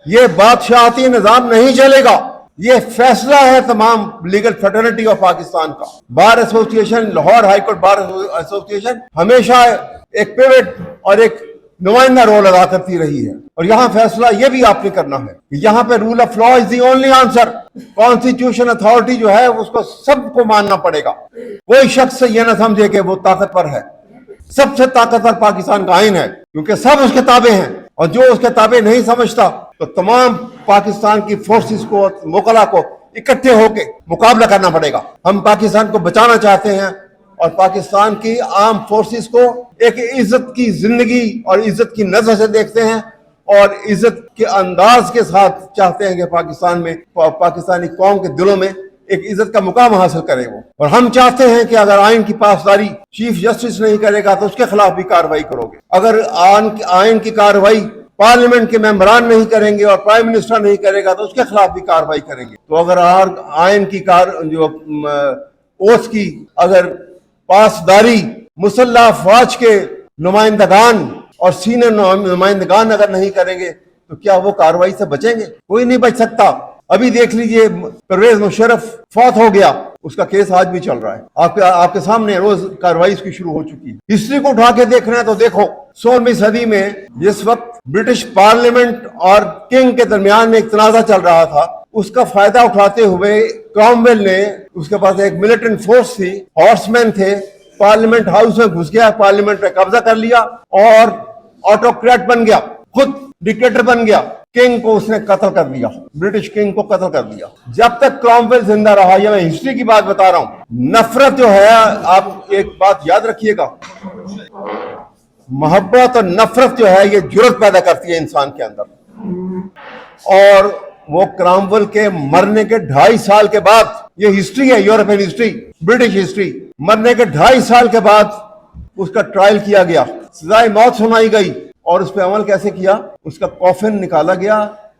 یہ بادشاہتی نظام نہیں چلے گا. یہ فیصلہ ہے تمام لیگل فریٹرنٹی آف پاکستان کا. Bar association, Lahore high court bar association ہمیشہ ایک پیوٹ اور ایک نمائندہ رول ادا کرتی رہی ہے. اور یہاں فیصلہ یہ بھی آپ نے کرنا ہے کہ یہاں پہ rule of law is the only answer. Constitution authority جو ہے اس کو سب کو ماننا پڑے گا. کوئی شخص یہ نہ سمجھے کہ وہ طاقتور ہے. سب سے طاقتور پاکستان کا آئین ہے کیونکہ سب اس کے تابع ہیں، اور جو اس کے تابع نہیں سمجھتا تو تمام پاکستان کی فورسز کو، وکلا کو اکٹھے ہو کے مقابلہ کرنا پڑے گا. ہم پاکستان کو بچانا چاہتے ہیں اور پاکستان کی عام فورسز کو ایک عزت کی زندگی اور عزت کی نظر سے دیکھتے ہیں اور عزت کے انداز کے ساتھ چاہتے ہیں کہ پاکستان میں، پاکستانی قوم کے دلوں میں ایک عزت کا مقام حاصل کرے وہ. اور ہم چاہتے ہیں کہ اگر آئین کی پاسداری چیف جسٹس نہیں کرے گا تو اس کے خلاف بھی کارروائی کرو گے. اگر آئین کی کارروائی پارلیمنٹ کے ممبران نہیں کریں گے اور پرائم منسٹر نہیں کرے گا تو اس کے خلاف بھی کارروائی کریں گے. تو اگر آئین کی اوتھ کی اگر پاسداری مسلح افواج کے نمائندگان اور سینئر نمائندگان اگر نہیں کریں گے تو کیا وہ کارروائی سے بچیں گے؟ کوئی نہیں بچ سکتا. ابھی دیکھ لیجئے پرویز مشرف فوت ہو گیا، اس کا کیس آج بھی چل رہا ہے. آپ کے سامنے روز کارروائی اس کی شروع ہو چکی ہے. ہسٹری کو اٹھا کے دیکھنا ہے تو دیکھو 16ویں صدی میں جس وقت برٹش پارلیمنٹ اور کنگ کے درمیان میں ایک تنازع چل رہا تھا، اس کا فائدہ اٹھاتے ہوئے کرامویل نے، اس کے پاس ایک ملیٹنٹ فورس تھی، ہارس مین تھے، پارلیمنٹ ہاؤس میں گھس گیا، پارلیمنٹ پہ قبضہ کر لیا اور آٹوکریٹ بن گیا، خود ڈکٹیٹر بن گیا. کنگ کو اس نے قتل کر دیا، برٹش کنگ کو قتل کر دیا. جب تک کرامویل زندہ رہا، یہ میں ہسٹری کی بات بتا رہا ہوں، نفرت جو ہے، آپ ایک بات یاد رکھیے گا، محبت اور نفرت جو ہے یہ جرأت پیدا کرتی ہے انسان کے اندر. اور وہ کرامویل کے مرنے کے 2.5 سال کے بعد، یہ ہسٹری ہے، یورپین ہسٹری، برٹش ہسٹری، مرنے کے 2.5 سال کے بعد اس کا ٹرائل کیا گیا، سزائے موت سنائی گئی. اور اس پہ عمل کیسے کیا؟ اس کا کافن نکالا گیا،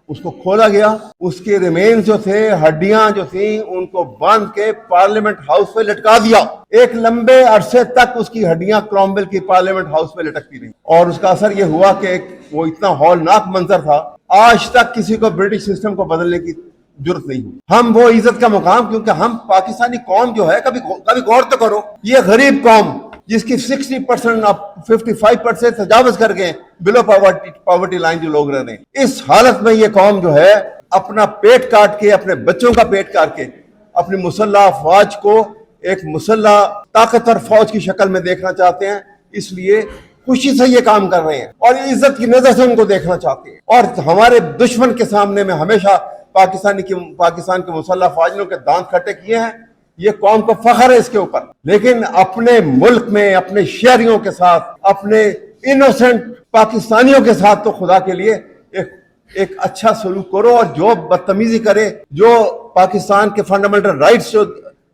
اس کو کھولا گیا، اس کے ریمینز جو تھے، ہڈیاں جو تھیں، ان کو باندھ کے پارلیمنٹ ہاؤس پہ لٹکا دیا. ایک لمبے عرصے تک اس کی ہڈیاں کرامویل کی پارلیمنٹ ہاؤس پہ لٹکتی رہی. اور اس کا اثر یہ ہوا کہ وہ اتنا ہولناک منظر تھا، آج تک کسی کو برٹش سسٹم کو بدلنے کی ضرورت نہیں ہوئی. ہم وہ عزت کا مقام، کیونکہ ہم پاکستانی قوم جو ہے، کبھی غور تو کرو، یہ غریب قوم جس کی 60% 55% تجاوز کر گئے بلو پاورٹی لائن جو لوگ رہ رہے ہیں. اس حالت میں یہ قوم جو ہے اپنا پیٹ کاٹ کے، اپنے بچوں کا پیٹ کاٹ کے اپنی مسلح افواج کو ایک مسلح طاقتور فوج کی شکل میں دیکھنا چاہتے ہیں. اس لیے خوشی سے یہ کام کر رہے ہیں اور عزت کی نظر سے ان کو دیکھنا چاہتے ہیں. اور ہمارے دشمن کے سامنے میں ہمیشہ پاکستان کے مسلح افواجوں کے دانت کھٹے کیے ہیں. یہ قوم کو فخر ہے اس کے اوپر، لیکن اپنے ملک میں اپنے شہریوں کے ساتھ، اپنے انوسنٹ پاکستانیوں کے ساتھ تو خدا کے لیے ایک اچھا سلوک کرو. اور جو بدتمیزی کرے، جو پاکستان کے فنڈامنٹل رائٹس جو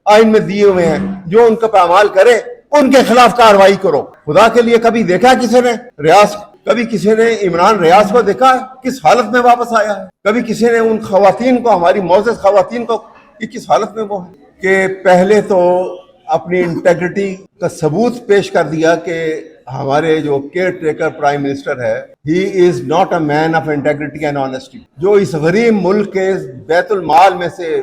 آئین میں دیے ہوئے ہیں، جو ان کا پامال کرے، ان کے خلاف کارروائی کرو. خدا کے لیے کبھی دیکھا کسی نے کبھی کسی نے عمران ریاض کو دیکھا کس حالت میں واپس آیا ہے؟ کبھی کسی نے ان خواتین کو، ہماری معزز خواتین کو، کس حالت میں وہ ہے کہ پہلے تو اپنی انٹیگریٹی کا ثبوت پیش کر دیا کہ ہمارے جو کیئر ٹیکر پرائم منسٹر ہے، he is not a man of integrity and honesty. جو اس غریب ملک کے بیت المال میں سے،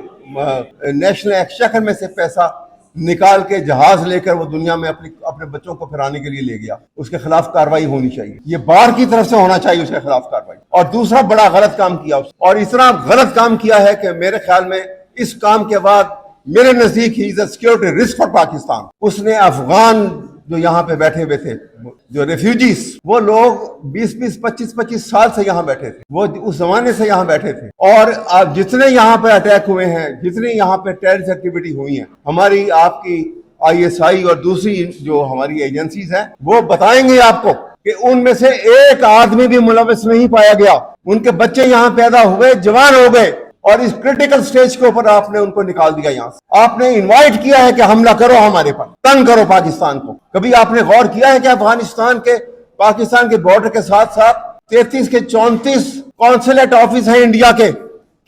نیشنل ایکسچیکر میں سے پیسہ نکال کے جہاز لے کر وہ دنیا میں اپنے بچوں کو پھرانے کے لیے لے گیا، اس کے خلاف کارروائی ہونی چاہیے. یہ بار کی طرف سے ہونا چاہیے اس کے خلاف کارروائی. اور دوسرا بڑا غلط کام کیا اور اتنا غلط کام کیا ہے کہ میرے خیال میں اس کام کے بعد میرے نزدیک he is a security risk for Pakistan. اس نے افغان جو یہاں پہ بیٹھے ہوئے تھے، جو ریفیوجیز، وہ لوگ 25 سال سے یہاں بیٹھے تھے، وہ اس زمانے سے یہاں بیٹھے تھے. اور آپ جتنے یہاں پہ اٹیک ہوئے ہیں، جتنی یہاں پہ ٹیررسٹ ایکٹیویٹی ہوئی ہیں، ہماری آپ کی ISI اور دوسری جو ہماری ایجنسیز ہیں، وہ بتائیں گے آپ کو کہ ان میں سے ایک آدمی بھی ملوث نہیں پایا گیا. ان کے بچے یہاں پیدا ہوئے، جوان ہو گئے، اور اس کرٹیکل سٹیج کے اوپر آپ نے ان کو نکال دیا. یہاں سے آپ نے انوائٹ کیا ہے کہ حملہ کرو ہمارے پر، تنگ کرو پاکستان کو. کبھی آپ نے غور کیا ہے کہ افغانستان کے، پاکستان کے بارڈر کے ساتھ ساتھ 33 کے 34 کونسلیٹ آفس ہیں انڈیا کے؟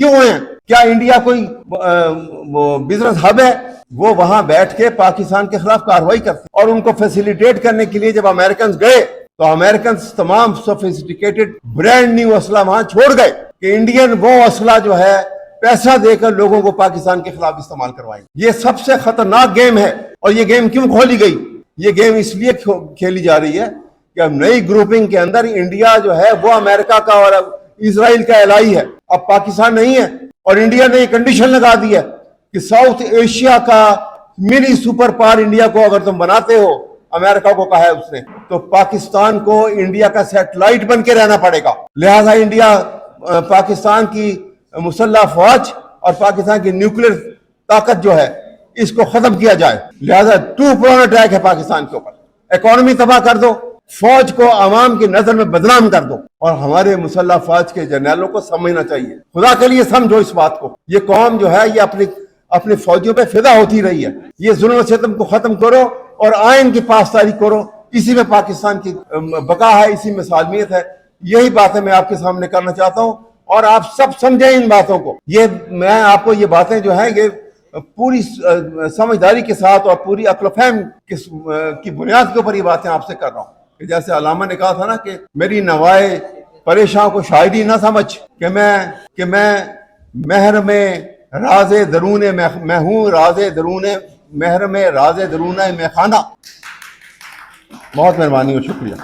کیوں ہیں؟ کیا انڈیا کوئی بزنس ہب ہے؟ وہ وہاں بیٹھ کے پاکستان کے خلاف کارروائی کرتے، اور ان کو فیسیلیٹیٹ کرنے کے لیے جب امریکنز گئے تو امریکنز تمام سوفیسٹیکیٹڈ برانڈ نیو اسلحہ وہاں چھوڑ گئے کہ انڈین وہ اسلحہ جو ہے پیسہ دے کر لوگوں کو پاکستان کے خلاف استعمال کروائیں. یہ سب سے خطرناک گیم ہے. اور یہ گیم کیوں کھولی گئی؟ یہ گیم اس لیے کھیلی جا رہی ہے کہ اب نئی گروپنگ کے اندر انڈیا جو ہے وہ امریکہ کا اور اسرائیل کا الہی ہے، اب پاکستان نہیں ہے. اور انڈیا نے یہ کنڈیشن لگا دی ہے کہ ساؤتھ ایشیا کا منی سپر پاور انڈیا کو اگر تم بناتے ہو، امریکہ کو کہا ہے اس نے، تو پاکستان کو انڈیا کا سیٹلائٹ بن کے رہنا پڑے گا. لہذا انڈیا پاکستان کی مسلح فوج اور پاکستان کی نیوکلیر طاقت جو ہے اس کو ختم کیا جائے. لہذا 2-pronged اٹیک ہے پاکستان کے اوپر. اکانومی تباہ کر دو، فوج کو عوام کی نظر میں بدنام کر دو. اور ہمارے مسلح فوج کے جرنیلوں کو سمجھنا چاہیے، خدا کے لیے سمجھو اس بات کو. یہ قوم جو ہے یہ اپنی فوجیوں پہ فدا ہوتی رہی ہے. یہ ظلم و ستم کو ختم کرو اور آئین کی پاسداری کرو. اسی میں پاکستان کی بقا ہے، اسی میں سالمیت ہے. یہی باتیں میں آپ کے سامنے کرنا چاہتا ہوں اور آپ سب سمجھیں ان باتوں کو. میں آپ کو یہ باتیں جو ہیں یہ پوری سمجھداری کے ساتھ اور پوری عقل و فہم کی بنیاد کے اوپر یہ باتیں آپ سے کر رہا ہوں. کہ جیسے علامہ نے کہا تھا نا کہ میری نوائے پریشاں کو شاعری نہ سمجھ کہ میں محرم راز درون میں ہوں، راز درون محرم راز درون میں خانہ. بہت مہربانی اور شکریہ.